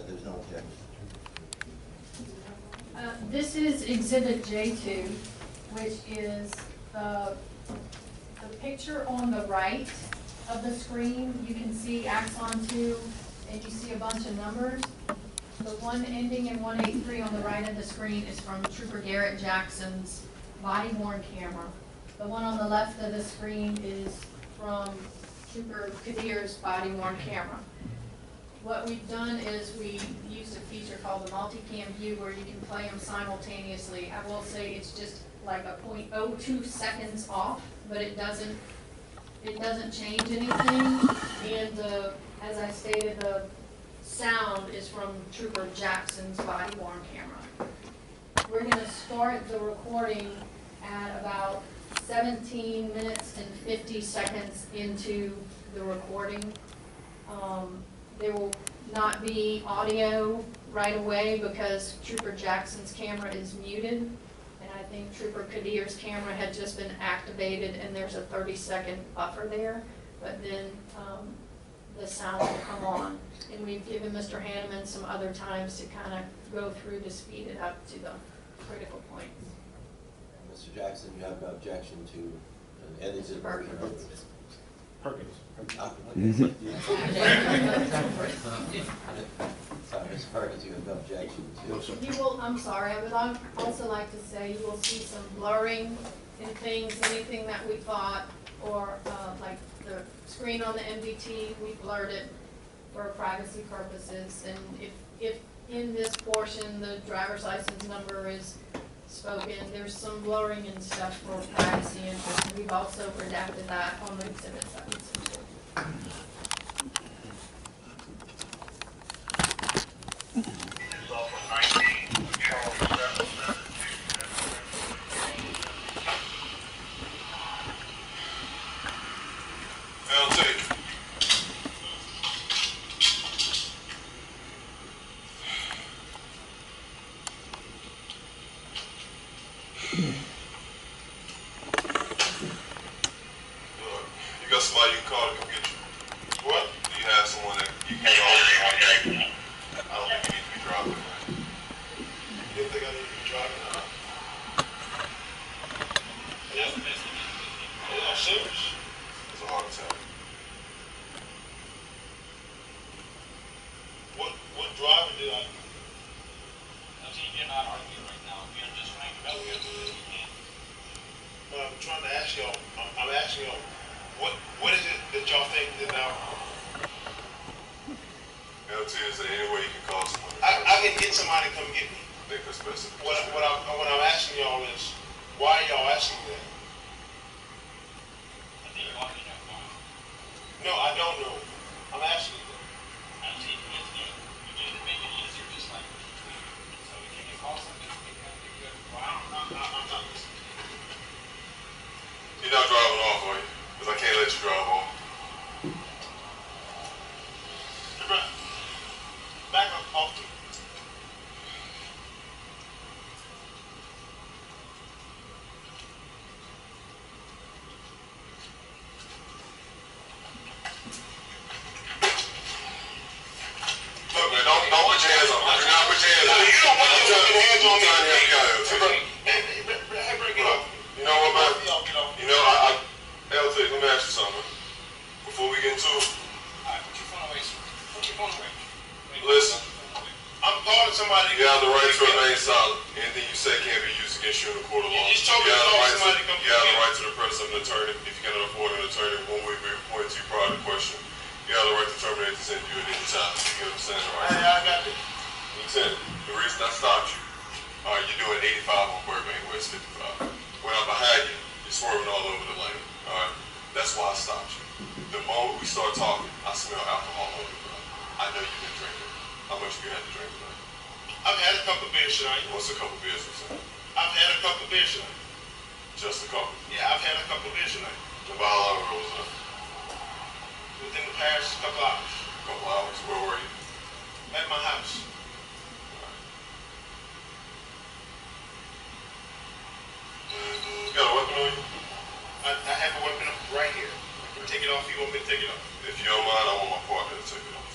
there's no objection. This is Exhibit J2, which is the picture on the right of the screen. You can see Axon 2, and you see a bunch of numbers. The one ending in 183 on the right of the screen is from Trooper Garrett Jackson's body-worn camera. The one on the left of the screen is from Trooper Kadir's body-worn camera. What we've done is we used a feature called the multicam view where you can play them simultaneously. I will say it's just like a 0.02 seconds off, but it doesn't change anything. And as I stated, the sound is from Trooper Jackson's body-worn camera. We're going to start the recording at about 17 minutes and 50 seconds into the recording. There will not be audio right away because Trooper Jackson's camera is muted, and I think Trooper Kadir's camera had just been activated and there's a 30-second buffer there, but then the sound will come on. And we've given Mr. Hanneman some other times to kind of go through to speed it up to the critical points. Mr. Jackson, you have no objection to an edited version of this? Perkins. Sorry, Mr. Perkins, you have no objection to? You will, I'm sorry, I would also like to say you will see some blurring in things, anything that we thought, or like the screen on the MDT, we blurred it for privacy purposes. And if in this portion the driver's license number is spoken, there's some blurring and stuff for privacy interests. We've also redacted that on the exhibit sites. You got somebody you can call to come get you? What? Do you have someone that you can call? I don't think you need to be driving, man. You didn't think I need to be driving? Yeah, I'm serious. It's a heart attack. What driver did I? You're not arguing right now. You're just trying to help you. I'm trying to ask y'all. I'm asking y'all. What is it that y'all think that now? LT, is there any way you can call someone? I can get somebody to come get me. I think that's best. What I'm asking y'all is, why are y'all asking that? I think you already know why. No, I don't know. I'm asking you. Actually, you just make it easier, just like so if you can call something, you can be good. Well, I'm not listening. You're not driving off, are you? Because I can't let you drive off. Back up off the... Look, man, don't put your hands on me. Do not put your hands on me. You don't want to put your hands on me. Hey, break it up. You know what, man? You know, LT, let me ask you something. Before we get into it. Alright, put your phone away, sir. Put your phone away. Listen. I'm calling somebody. You have the right to remain silent. Anything you say can't be used against you in a court of law. You have the right to the presence of an attorney. If you cannot afford an attorney, one will be reported to you prior to question. You have the right to terminate this interview at any time. You understand that, right? Yeah, I got it. Lieutenant, the reason I stopped you, you're doing 85 on Burbank West 55. When I'm behind you, you're swerving all over the lane. Alright? That's why I stopped you. The moment we start talking, I smell alcohol on you, bro. I know you've been drinking. How much have you had to drink tonight? I've had a couple beers tonight. What's a couple beers, Lieutenant? I've had a couple beers tonight. Just a couple? Yeah, I've had a couple beers tonight. About how long ago was that? Within the past couple hours. A couple hours. Where were you? At my house. You got a weapon on you? I have a weapon right here. I can take it off. You want me to take it off? If you don't mind, I want my partner to take it off.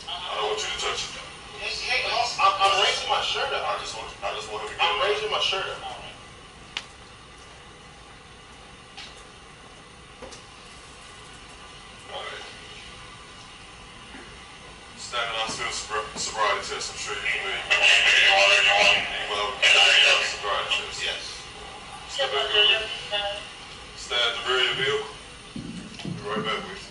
I don't want you to touch it. shirt up. I just want him to get I'm raising my shirt up. Alright. Standardized field sobriety test, I'm sure you're familiar with. Sobriety test. Yes. Stand at the rear of your vehicle. Be right back with you.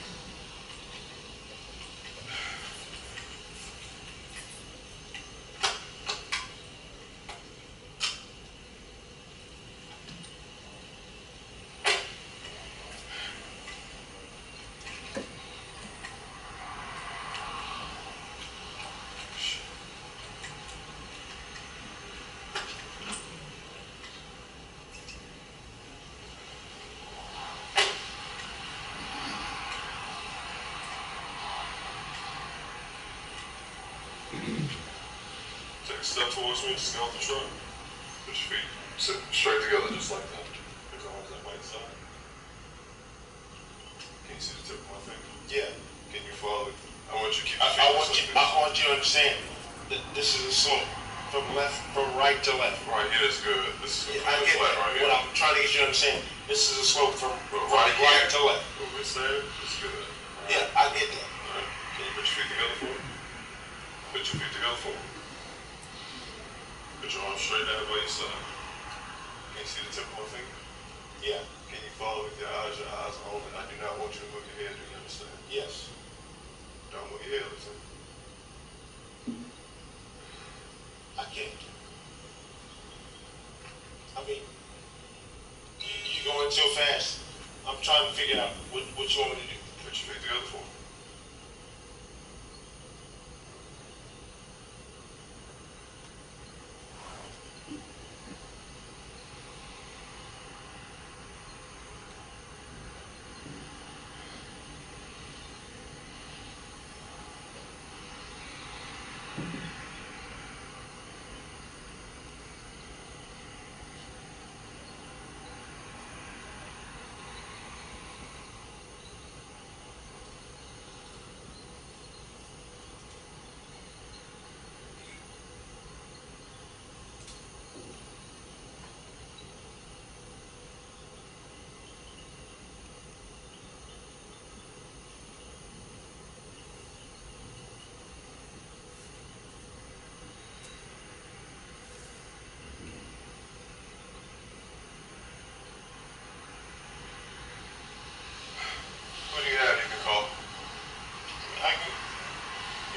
Take a step towards me, just get off the truck. Put your feet sit straight together just like that. Your arms that way side. Can you see the tip of my finger? Yeah. Can you follow it? I want you to keep I want you to understand that this is a slope from right to left. Right here is good. This is I get flat that. right here. What I'm trying to get you to understand, this is a slope from right right to left. Over this there, it's good. Yeah, I get that. Alright. Can you put your feet together for me? Put your feet together for me. Put your arms straight down by your side. Can you see the tip of my finger? Yeah. Can you follow with your eyes only? I do not want you to move your head, do you understand? Yes. Don't move your head, listen. I can't. I mean, you're going so fast. I'm trying to figure out what you want me to do. Put your feet together for me. Who do you have you can call?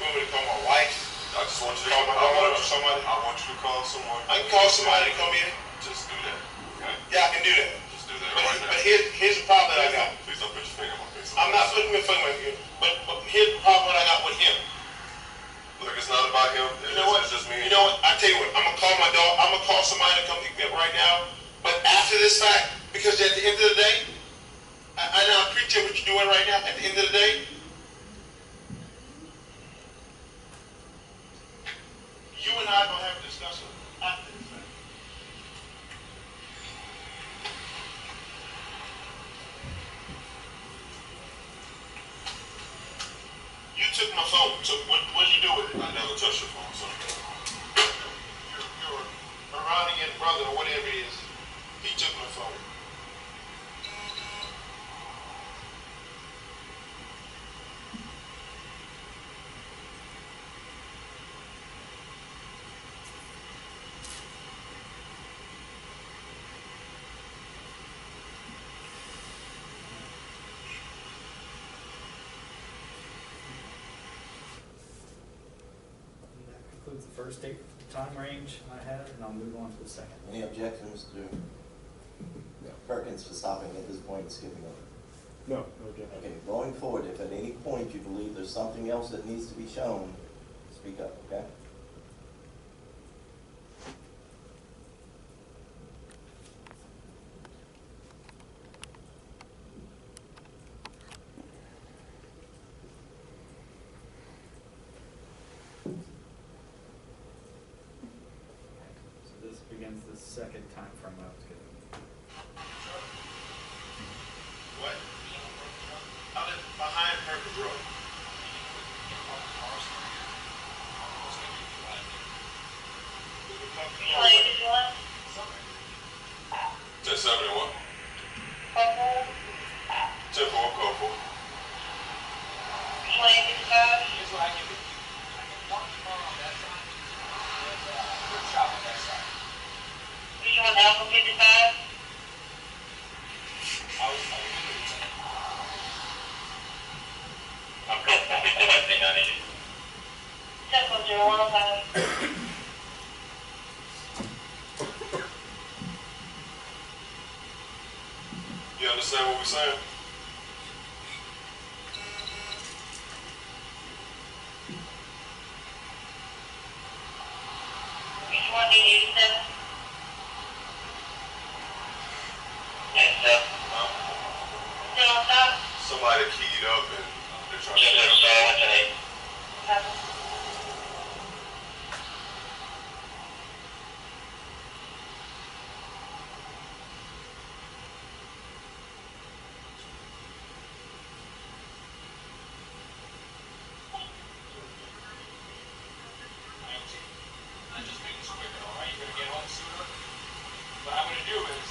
You want me to call my wife? I just want you to Call my daughter or somebody? I want you to call someone. I can call somebody to come in. Just do that. Okay? Yeah, I can do that. Just do that But, right now. but here's the problem that I got. Please don't put your finger on my face. I'm not putting my finger in here, but here's the problem that I got with him. Look, it's not about him. You know what? It's just me. You know what? I tell you what. I'm gonna call my dog. I'm gonna call somebody to come pick me up right now. But after this fact, because at the end of the day, I now appreciate what you're doing right now. At the end of the day, you and I are gonna have a discussion after this fact. You took my phone. So what did you do with it? I never touched your phone, son. Your Iranian brother or whatever it is, he took my phone. That concludes the first time range I had, and I'll move on to the second. Any objections to Perkins for stopping at this point and skipping over? No, no objection. Okay, going forward, if at any point you believe there's something else that needs to be shown, speak up, okay? So this begins the second time frame I was given. What? I live behind Perkins Road. You understand what we're saying? Somebody keyed up and they're trying to figure out. I'm just making this quicker, all right? You're gonna get home sooner. What I'm gonna do is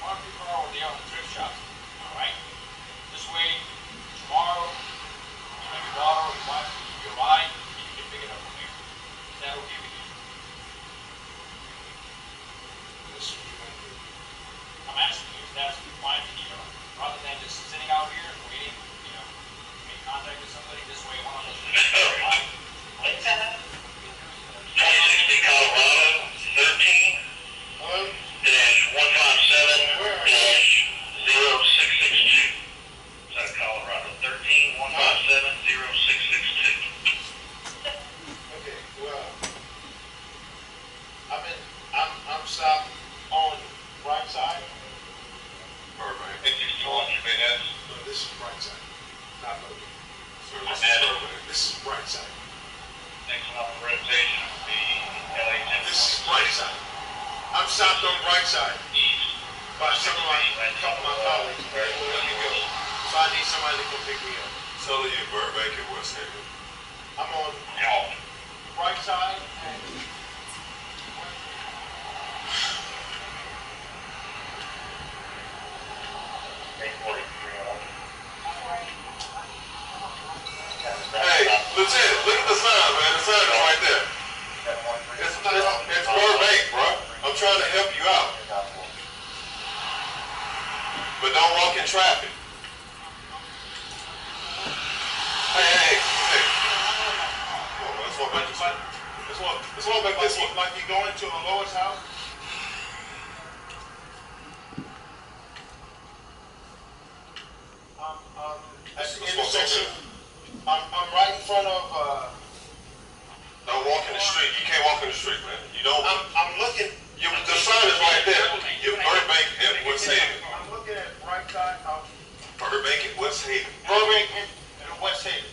park your car over there on the thrift shop, all right? This way, tomorrow, you and your daughter or your wife can give you a ride, and you can pick it up from there. Is that okay with you? That's what you want to do. I'm asking you if that's fine for you, rather than just sitting out here and waiting, you know, make contact with somebody. This way, one of those. Colorado 13 -157-0662. That's Colorado 13-157-0662. Okay, well, I'm stopped on right side. Burbank. If you still want your big ass. No, this is right side, not Logan. So this is Burbank. This is right side. Next one up for rotation would be LA 10. This is right side. I'm stopped on right side East. by some of my colleagues. Let me go. So I need somebody to come pick me up. Tell her you're Burbank and West Haven. I'm on Y'all. right side and Hey, Lieutenant, look at the sign, man. The sign is right there. It's Burbank, bro. I'm trying to help you out. But don't walk in traffic. Hey. Come on, man. Let's walk back this way. Let's walk back this way. like you going to a Lois house. At the intersection. I'm right in front of. Don't walk in the street. You can't walk in the street, man. You don't. I'm looking. The sign is right there. You're Burbank and West Haven. I'm looking at right side house. Burbank and West Haven. Burbank and West Haven.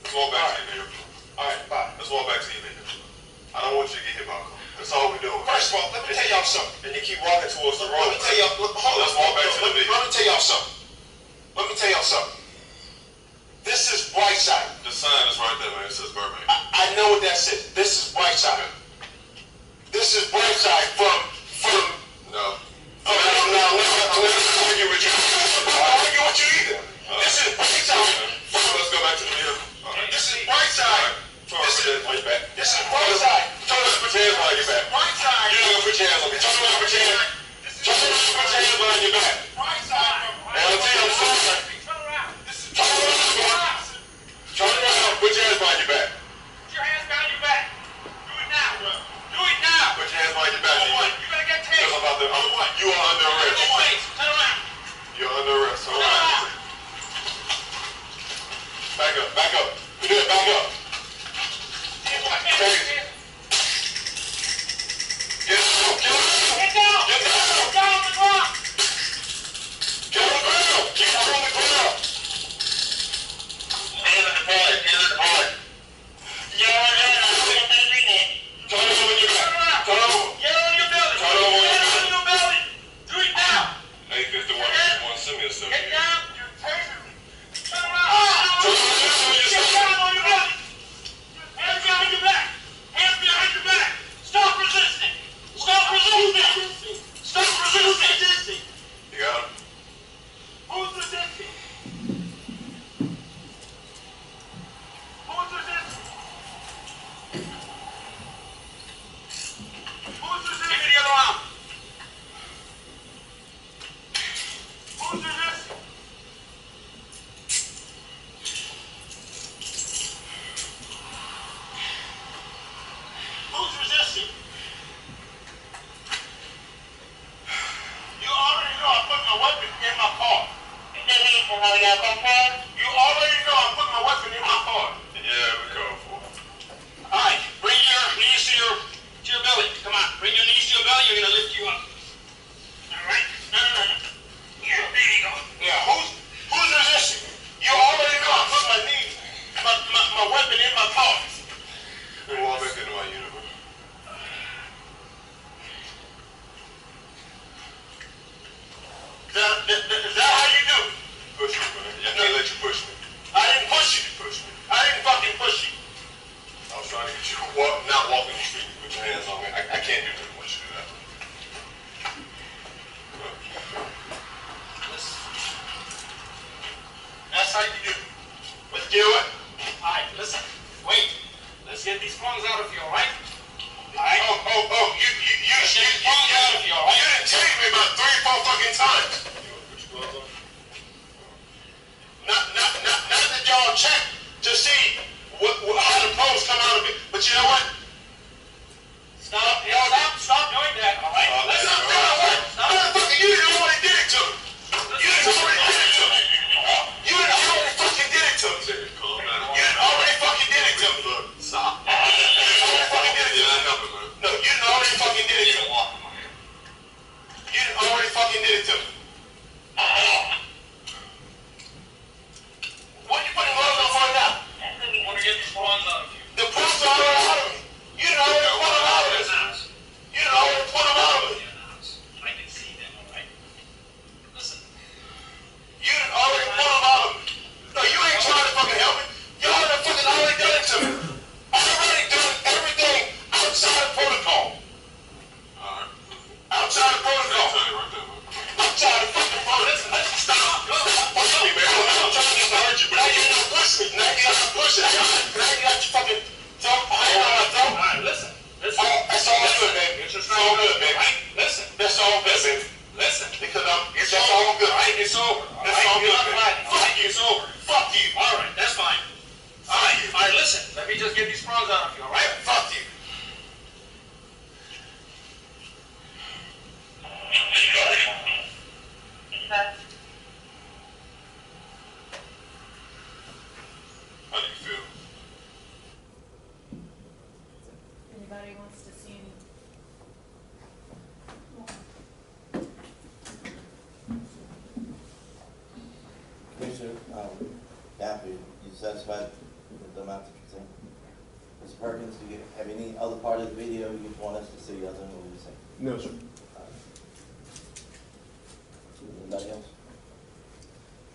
Let's walk back to your vehicle. All right, bye. Let's walk back to your vehicle. I don't want you to get hit by a car. That's all we're doing. First of all, let me tell y'all something. And you keep walking towards the road. Let me tell y'all. Hold Let's on. walk back to the vehicle. Let me tell y'all something. Let me tell y'all something. This is right side. The sign is right there, man. It says Burbank. I know what that says. This is right side. This is right side from. No. I'm not arguing with you. I'm not arguing with you either. This is right side. Let's go back to the vehicle. All right. This is right side. This is back. This is right side. Turn around, put your hands behind your back. Right side. You're not gonna put your hands on me. Turn around, put your hands. Turn around, put your hands behind your back. Right side. And I'll tell you I'm sorry. Turn around. This is Turn around. Turn around, put your hands behind your back. Put your hands behind your back. Do it now. Do it now. Put your hands behind your back. You're gonna get tased. Because I'm about to, you are under arrest. Turn around. You're under arrest. All right. Back up, back up. You do it, back up. Tase. Get down, get down. Get down. Get down. Get down on the ground. Get on the ground. Get on the ground. Stand in the point. Turn over your back. Turn over. Get on your belly. Turn over on your Get on your belly. Do it now. 851, send me a Get down. You're tasing me. Turn around. Turn around. Get down on your belly. Hands behind your back. Hands behind your back. Stop resisting. Stop resisting. Stop resisting. You got him? Who's resisting? Who's resisting? Who's resisting? Give me the other arm. Who's resisting? not walking the street, you put your hands on me. I can't do that once you do that. Listen. That's how you do it. Let's do it. Alright, listen. Wait. Let's get these prongs out of you, alright? Alright? You didn't tell me about 3 or 4 fucking times. You want to put your gloves on? Not that y'all check to see how the prongs come out of it. But you know what? Stop doing that, alright? Let's not do it. Motherfucker, you didn't already did it to me. You didn't already did it to me. You didn't already fucking did it to me. Calm down. You didn't already fucking did it to me. Look, stop. You didn't already fucking did it to me. No, you didn't already fucking did it to me. You didn't already fucking did it to me. What are you putting gloves on for now? I want to get these prongs out of you. The prongs are already out of me. You didn't already put them out of me. You didn't already put them out of me. I can see them, alright? Listen. You done already put them out of me. No, you ain't trying to fucking help me. Y'all done fucking already done it to me. Already done everything outside of protocol. Alright. Outside of protocol. Outside of fucking protocol. Listen, stop. Fuck me, man. I'm trying to hurt you, but now you're not pushing me. Now you're not pushing me. Now you got your fucking throat. Hand on my throat. Alright, listen. That's all good, baby. It's just It's all good, baby. Alright, listen. That's all good, baby. Listen. Because It's that's all good. Alright, it's over. That's all good, You're not baby. fighting. Fuck you. It's over. Fuck you. Alright, that's fine. Alright, listen. Let me just get these prongs out of you, alright? Fuck you. How do you feel? Anybody wants to see any? Commissioner, Daffy, you satisfied with the amount that you think? Mr. Perkins, do you have any other part of the video you want us to see other than what you see? No, sir. Anybody else?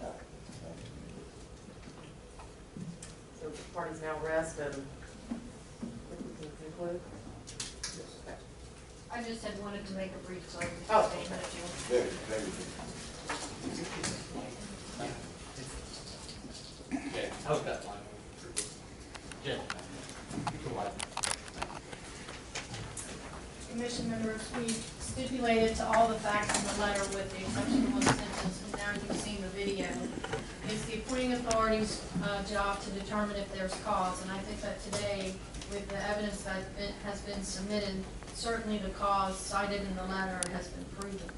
No. Okay. So the parties now rest and we can conclude? Yes. I just had wanted to make a brief closing Oh. statement if you. Very, very good. Okay, how's that line? Yeah. Commission members, we stipulated to all the facts in the letter with the exception of one sentence, and now you've seen the video. It's the appointing authority's job to determine if there's cause, and I think that today, with the evidence that has been submitted, certainly the cause cited in the letter has been proven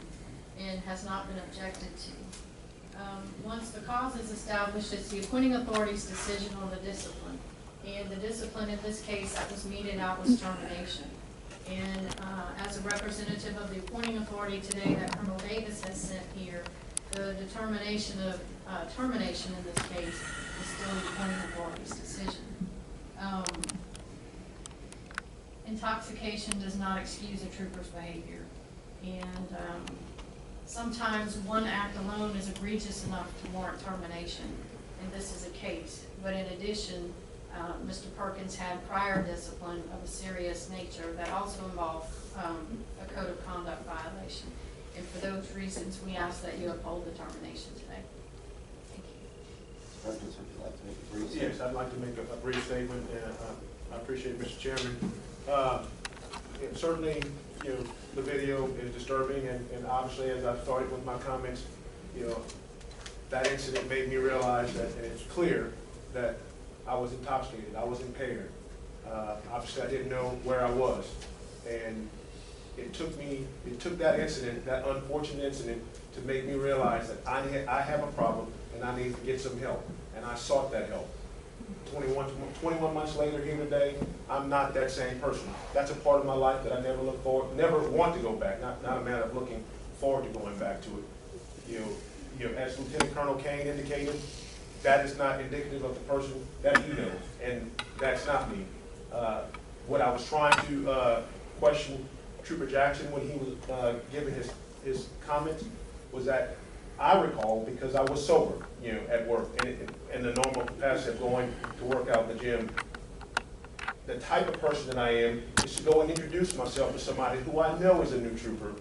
and has not been objected to. Once the cause is established, it's the appointing authority's decision on the discipline. And the discipline in this case that was meted out was termination. And as a representative of the appointing authority today that Colonel Davis has sent here, the determination of termination in this case is still the appointing authority's decision. Intoxication does not excuse a trooper's behavior. And sometimes one act alone is egregious enough to warrant termination, and this is a case. But in addition, Mr. Perkins had prior discipline of a serious nature that also involved a code of conduct violation. And for those reasons, we ask that you uphold the termination today. Thank you. Perkins, would you like to make a brief Yes, statement? I'd like to make a brief statement, and I appreciate it, Mr. Chairman. And certainly, the video is disturbing, and obviously, as I started with my comments, that incident made me realize that, and it's clear that I was intoxicated, I was impaired. Obviously, I didn't know where I was, and it took that incident, that unfortunate incident, to make me realize that I have a problem and I need to get some help, and I sought that help. 21 months later, here today, I'm not that same person. That's a part of my life that I never want to go back. Not a matter of looking forward to going back to it. As Lieutenant Colonel Kane indicated, that is not indicative of the person that he knows, and that's not me. What I was trying to question Trooper Jackson when he was giving his comments was that I recall, because I was sober, at work, in the normal capacity of going to work out in the gym, the type of person that I am is to go and introduce myself to somebody who I know is a new trooper.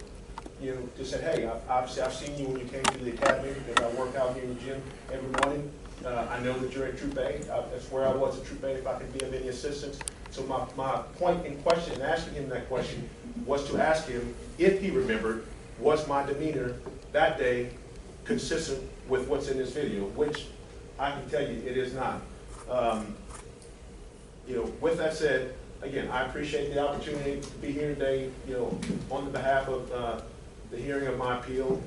You know, to say, hey, I've seen you when you came to the academy because I work out here in the gym every morning. I know that you're at Troop A. That's where I was at Troop A, if I could be of any assistance. So my point in question, in asking him that question, was to ask him if he remembered, was my demeanor that day consistent with what's in this video, which I can tell you it is not. You know, with that said, again, I appreciate the opportunity to be here today, you know, on the behalf of the hearing of my appeal.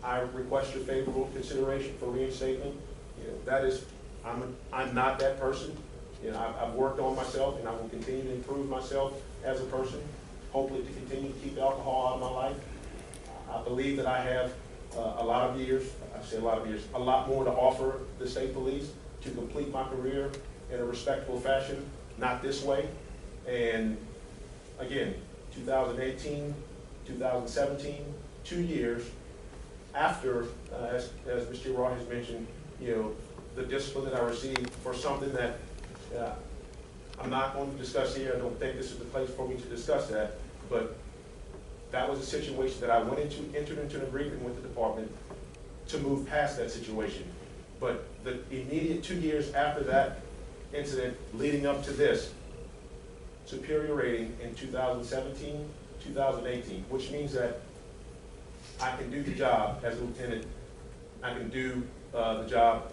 I request your favorable consideration for reinstatement. You know, that is, I'm not that person. You know, I've worked on myself and I will continue to improve myself as a person, hopefully to continue to keep alcohol out of my life. I believe that I have a lot of years, I say a lot of years, a lot more to offer the state police to complete my career in a respectful fashion, not this way. And again, 2018, 2017, 2 years after, as Mr. Raw has mentioned, you know, the discipline that I received for something that I'm not going to discuss here. I don't think this is the place for me to discuss that, but that was a situation that I entered into an agreement with the department to move past that situation. But the immediate 2 years after that incident leading up to this, superior rating in 2017, 2018, which means that I can do the job as a lieutenant. I can do the job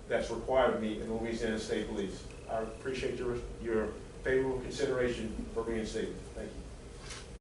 that's required of me in Louisiana State Police. I appreciate your favorable consideration for reinstatement. Thank you.